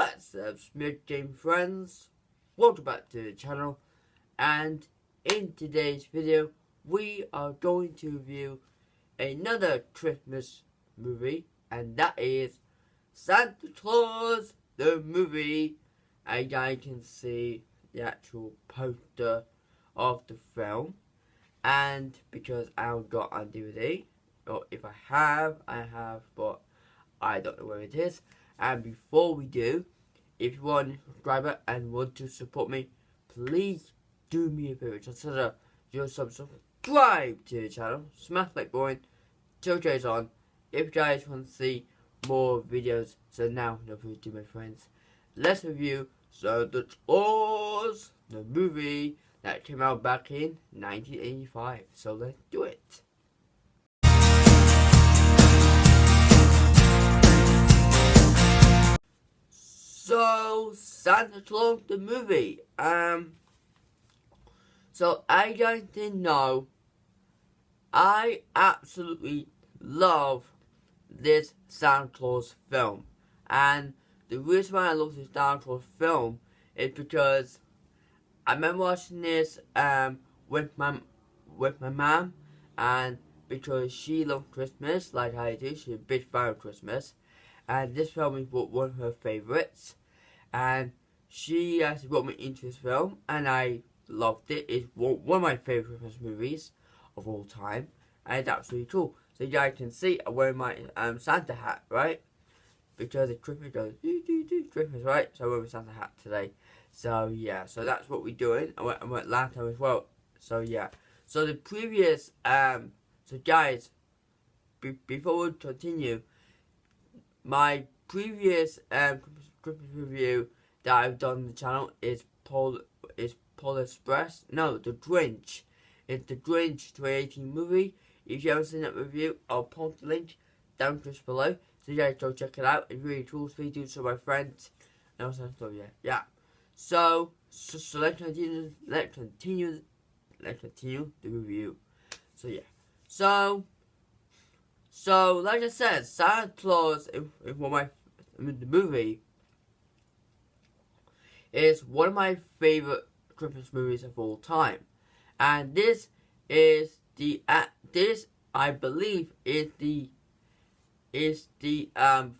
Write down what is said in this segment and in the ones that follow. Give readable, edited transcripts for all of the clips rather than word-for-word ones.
What's up, Smith Game friends? Welcome back to the channel, and in today's video we are going to review another Christmas movie, and that is Santa Claus the movie. And I can see the actual poster of the film, and because I haven't got on DVD, or if I have, but I don't know where it is. And before we do, if you are a subscriber and want to support me, please do me a favor. Consider your subscribe to the channel. Smash like button. Jojo's on. If you guys want to see more videos, so now no further ado, my friends, let's review Santa Claus, the movie that came out back in 1985. So let's do it. So, Santa Claus the movie. So I guys didn't know, I absolutely love this Santa Claus film. And the reason why I love this Santa Claus film is because I remember watching this with my mom, and because she loved Christmas like I do, she's a big fan of Christmas. And this film is one of her favourites. And she actually brought me into this film, and I loved it. It's one of my favourite Christmas movies of all time. And it's absolutely cool. So you guys can see I'm wearing my Santa hat, right? Because it's Christmas goes, Christmas, right? So I'm wearing a Santa hat today. So yeah, so that's what we're doing. I went last time as well. So yeah. So the previous, so guys, before we continue, my previous Christmas review that I've done on the channel is Polar Express. No, The Grinch. It's The Grinch 2018 movie. If you haven't seen that review, I'll post the link down just below, so you guys go check it out. It's really cool. So do so, my friends. And also, yeah. So let's continue. Let's continue the review. So yeah. So like I said, Santa Claus in the movie is one of my favorite Christmas movies of all time, and this is I believe is the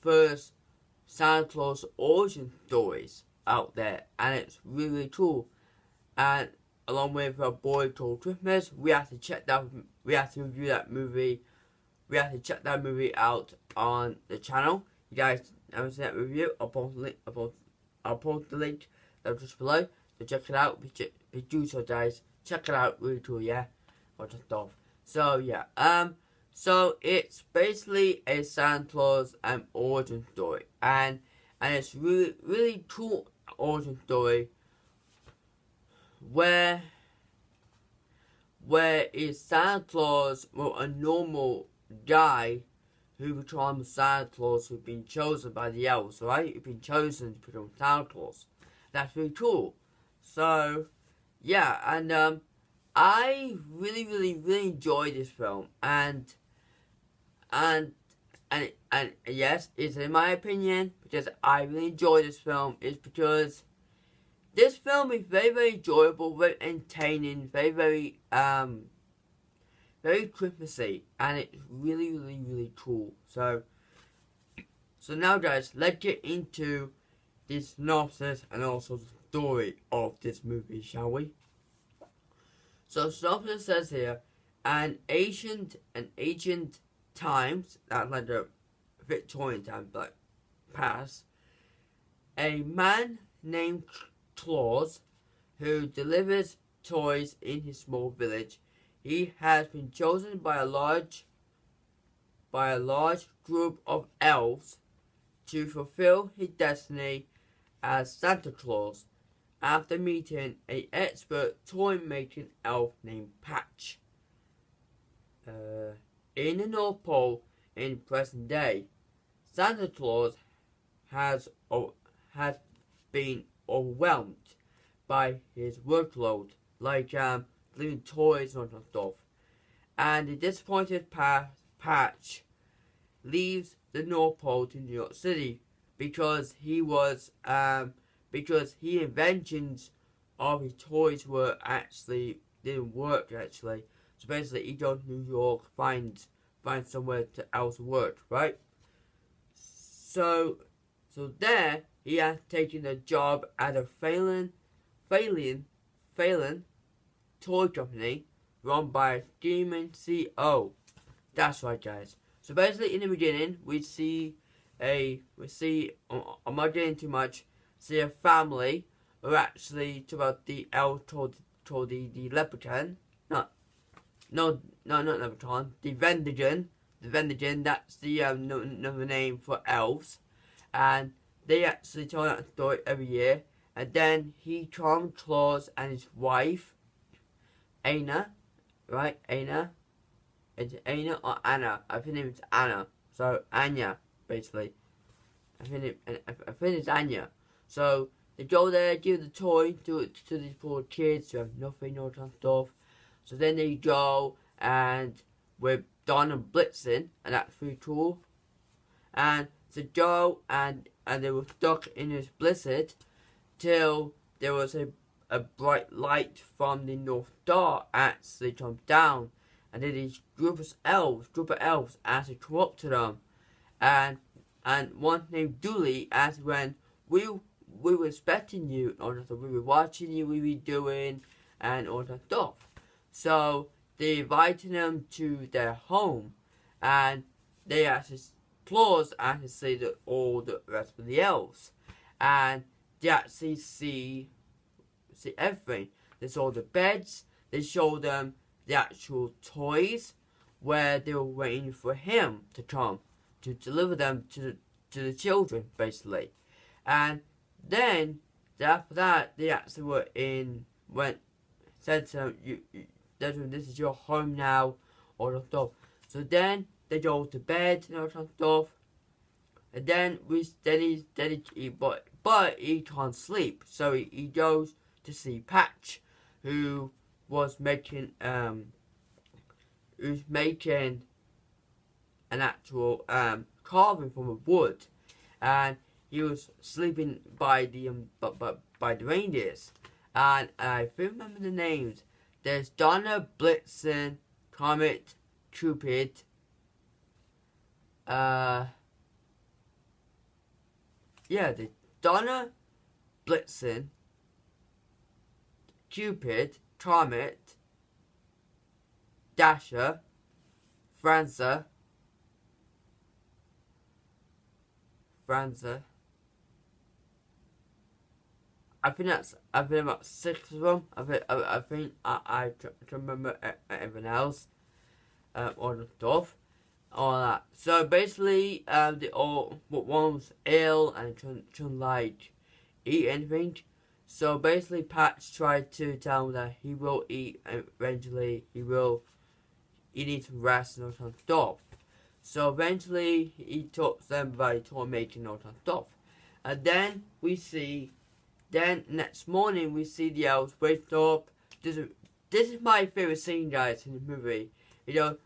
first Santa Claus origin stories out there, and it's really cool. And along with A Boy Called Christmas, we have to check that. We have to review that movie. We have to check that movie out on the channel. You guys haven't seen that review, I'll post the link down just below. So check it out. Be do so, guys. Check it out. Really cool, yeah. Or just off. So yeah. So it's basically a Santa Claus origin story, and it's really cool origin story where is Santa Claus, well, a normal guy who becomes Santa Claus, who's been chosen by the elves, right? Who's been chosen to become Santa Claus. That's really cool. So yeah, and I really enjoyed this film, and yes, it's in my opinion, because I really enjoy this film, is because this film is very enjoyable, very entertaining, very Christmassy, and it's really cool. So now, guys, let's get into the synopsis and also the story of this movie, shall we? So synopsis says here, an ancient times, that's like the Victorian times, like past, a man named Claus, who delivers toys in his small village. He has been chosen by a large group of elves to fulfill his destiny as Santa Claus, after meeting an expert toy-making elf named Patch. In the North Pole in present day, Santa Claus has been overwhelmed by his workload, like delivering toys and all that stuff. And the disappointed Patch leaves the North Pole to New York City, because he inventions of his toys were actually didn't work actually. So basically, he goes to New York, finds somewhere else to work, right? So there he has taken a job at a failing toy company run by a demon CEO. That's right, guys. So basically, in the beginning, I'm not getting too much. See a family who actually talk about the elf told the leprechaun. Not leprechaun. The Vendigen. The Vendigen. That's the another name for elves. And they actually tell that story every year. And then he charmed Claus and his wife, Anna, right? Anna. It's Anna or Anna. I think it's Anna. So Anya, basically. I think it's Anya. So they go there, give the toy to these poor kids who have nothing, all that stuff. So then they go and with Don and Blitzen, and that's pretty cool. And so go and they were stuck in this blizzard till there was a bright light from the North Star actually come down. And then these group of elves actually come up to them. And one named Dooley asked when we were expecting you, or we were watching you, we were doing, and all that stuff. So they invited them to their home, and they actually Claus actually see that all the rest of the elves, and they actually see everything. They saw the beds. They showed them the actual toys, where they were waiting for him to come to deliver them to the children, basically. And then after that, they actually said to them, this is your home now, all that stuff. So then they go to bed and all that stuff. And then but he can't sleep, so he goes to see Patch, who was making an actual carving from a wood, and he was sleeping by the reindeers, and I remember the names. There's Donna, Blitzen, Comet, Cupid, the Donna, Blitzen, Cupid, Comet, Dasher, Franza. I think about 6 of them. I think I can remember everything else, all the stuff, all that. So basically, they all, one was ill and couldn't like eat anything. So basically, Patch tried to tell him that he will eat eventually. He needs some rest and all that stuff. So eventually, he talks them by toy making all that stuff. And then next morning, we see the elves wake up. This is my favorite scene, guys, in the movie. You know,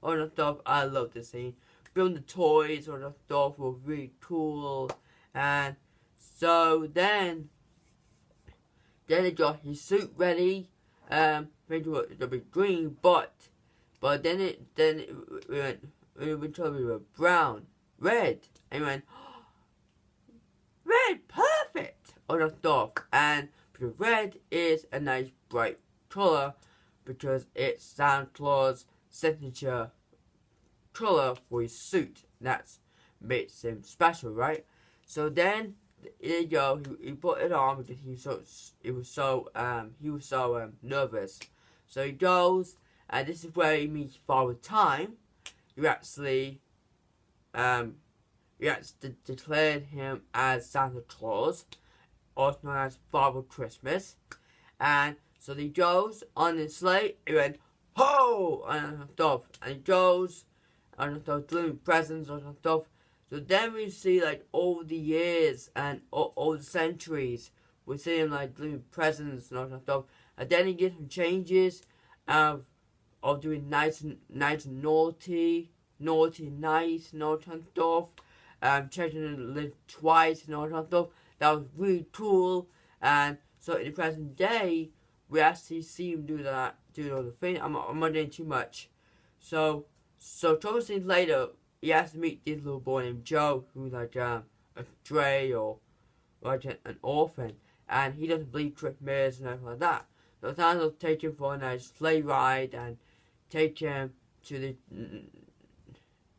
all that stuff. I love this scene. Building the toys, all that stuff was really cool. And so then he got his suit ready. Think it was be green, but then it went to brown, red, and he went, red, perfect, all that stuff. And because red is a nice bright color, because it's Santa Claus' signature color for his suit. That makes him special, right? So then there you go. He put it on because he was so nervous. So he goes, and this is where he meets Father Time. He actually declared him as Santa Claus, also known as Father Christmas. And so he goes on his sleigh. He went ho and stuff, and he goes and stuff, delivering presents and stuff. So then we see like over the years and all the centuries, we see him like delivering presents and all that stuff. And then he gets some changes of doing nice and naughty, naughty and nice and all that kind of stuff. Changing the lid twice and all that kind of stuff. That was really cool. And so in the present day, we actually see him do all the thing. I'm not doing too much. So 12 scenes later, he has to meet this little boy named Joe, who's like a stray or like an orphan, and he doesn't believe Christmas and everything like that. So Santa will take him for a nice sleigh ride and take him to the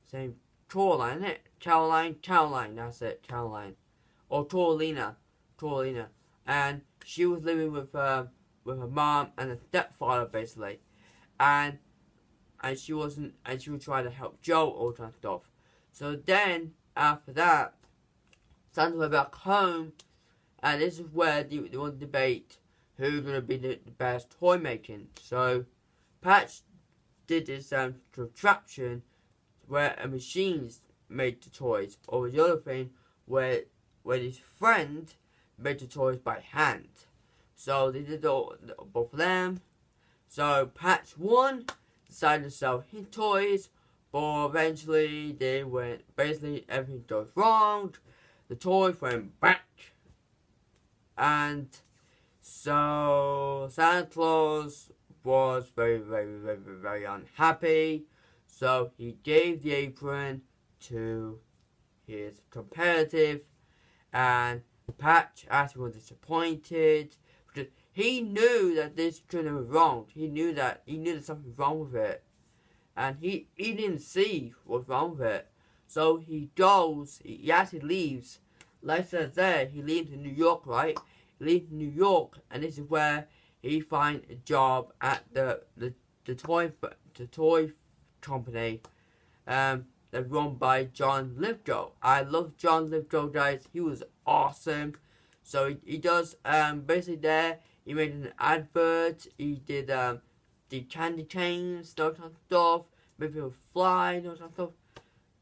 same Caroline, isn't it? Caroline, that's it, Caroline. Or Torlina. And she was living with her mom and a stepfather basically. And she was trying to help Joe, all that stuff. So then after that, Santa went back home, and this is where they want to debate who's gonna be the best toy making. So Patch did this contraption where a machines made the toys, or the other thing where his friend made the toys by hand. So they did both of them. So Patch won, decided to sell his toys, but eventually basically everything goes wrong. The toys went back, and so Santa Claus was very, very, very, very unhappy. So he gave the apron to his competitive, and Patch actually was disappointed because he knew that this couldn't be wrong. He knew that something was wrong with it, and he didn't see what's wrong with it. So he actually leaves. Like I said there, he leaves in New York, right? He leaves New York, and this is where he finds a job at the toy company that's run by John Lithgow. I love John Lithgow, guys. He was awesome. So he does basically there. He made an advert. He did the candy canes, that kind of stuff. Made people fly, that kind of stuff.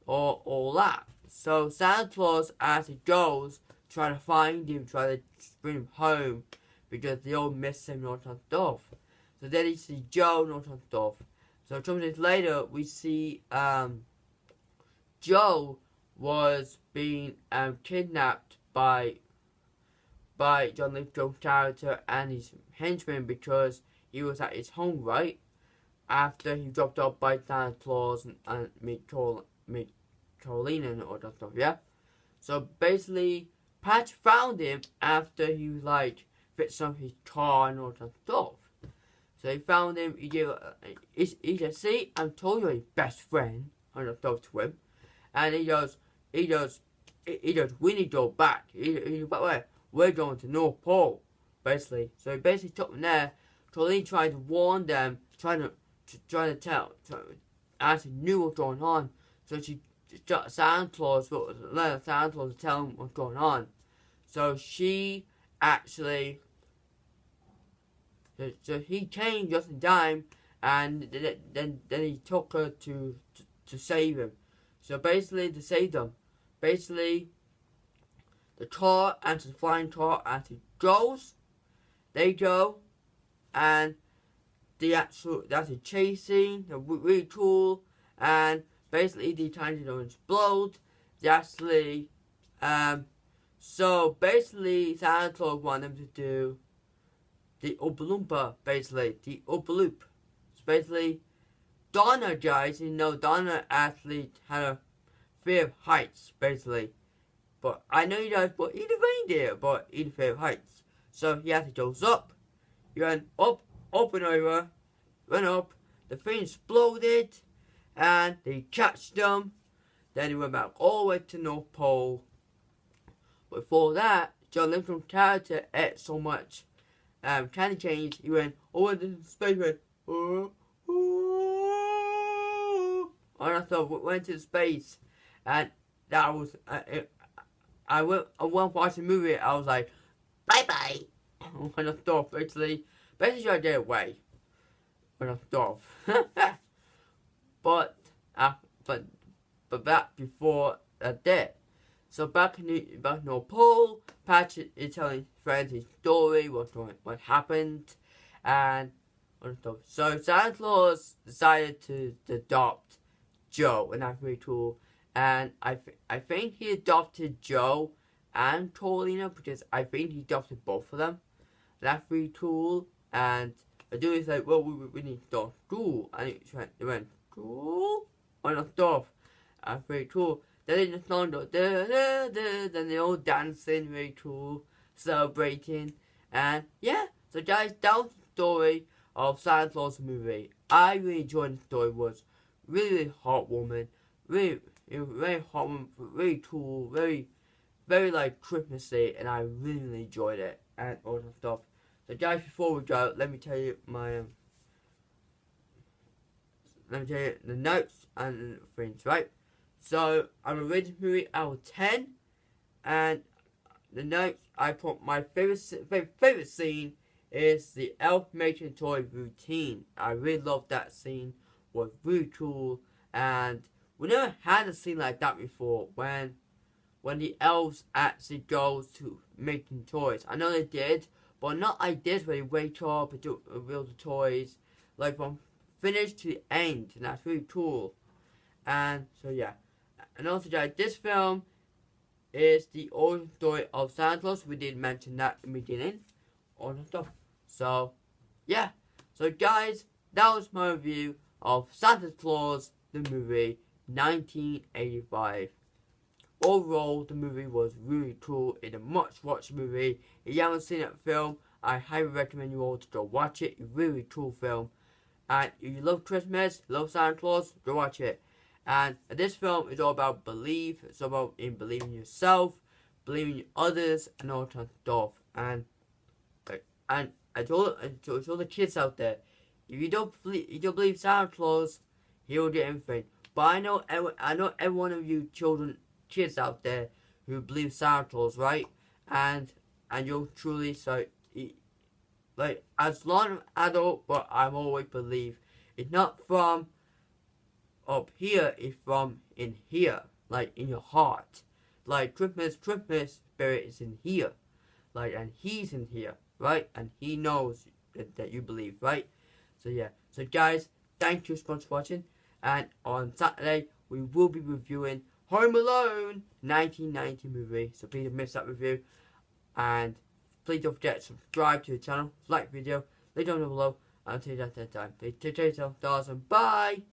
All that. So Santa Claus actually goes trying to find him, trying to bring him home because they all miss him and all that kind of stuff. So then he sees Joe and all that kind of stuff. So a couple days later, we see Joe was being kidnapped by John Lithgow's character and his henchman because he was at his home, right? After he dropped off by Santa Claus and Carolina and all that stuff, yeah? So basically, Patch found him after he was like fixed up his car and all that stuff. So he found him, he said, see, I'm told you're his best friend, and I talked to him. And he goes, we need to go back. But where? We're going to North Pole, basically. So he basically took them there. Colleen tried to warn them, trying to tell, actually knew what's going on. So she got Santa Claus to tell him what's going on. So she actually, so he came just in time, and then he took her to save him. So basically, to save them, basically, the car and the flying car actually goes. They go, and that's a chasing. They're really cool, and basically the tiny don't explode. They actually, so basically Santa Claus wanted them to do the Oompa Loompa, basically the Oompa Loop. So basically, Donna, guys, Donna actually had a fear of heights, basically. But I know you guys will eat a reindeer, but eat a fear of heights. So he actually goes up. He ran up and over, went up. The thing exploded, and they catched them. Then he went back all the way to North Pole. Before that, John Lithgow's character ate so much candy canes, he went over the space, went, and I thought, went to space, and that was, I went watching the movie, I was like, bye-bye, when I stopped, basically I get away, when I stopped, but back before that, so back in North Pole, Patch is telling friends his story, what happened, and stuff. So Santa Claus decided to adopt Joe, and that's really cool. And I think he adopted Joe and Paulina because I think he adopted both of them. That's really cool. And the dude is like, well, we need to start school. And they went, school? Oh, not stuff. That's very cool. Then they just song goes, da, da, da, then they all dancing, very cool, celebrating. And yeah, so guys, that was the story of Santa Claus movie. I really enjoyed the story. It was really heartwarming, really, it was very heartwarming, really cool, very like Christmassy, and I really enjoyed it and all that stuff. So guys, before we go, let me tell you the notes and things, right? So I'm gonna rate the movie out of 10, and the notes I put my favorite scene is the elf making toy routine. I really love that scene. Was really cool, and we never had a scene like that before. When the elves actually go to making toys. I know they did, but not like this where they wake up and build the toys, like from finish to the end, and that's really cool. And so yeah, and also guys, this film is the origin story of Santa Claus. We did mention that in the beginning, all that stuff. So yeah, so guys, that was my review of Santa Claus the movie, 1985. Overall, the movie was really cool. It's a much-watched movie. If you haven't seen that film, I highly recommend you all to go watch it. It's a really cool film. And if you love Christmas, love Santa Claus, go watch it. And this film is all about belief. It's all about believing in yourself, believing in others, and all that stuff. And to all the kids out there, if you don't believe Santa Claus, he will get everything. But I know every one of you kids out there who believe Santa Claus, right? And you're truly so, like, as long as I'm adult, but I'm always believe it's not from up here, it's from in here, like in your heart. Like Christmas spirit is in here, like, and he's in here, right? And he knows that you believe, right? So yeah, so guys, thank you so much for watching. And on Saturday we will be reviewing Home Alone 1990 movie, so please don't miss that review. And please don't forget to subscribe to the channel, like the video, leave down below, and I'll see you next time. Please take care of yourself, bye.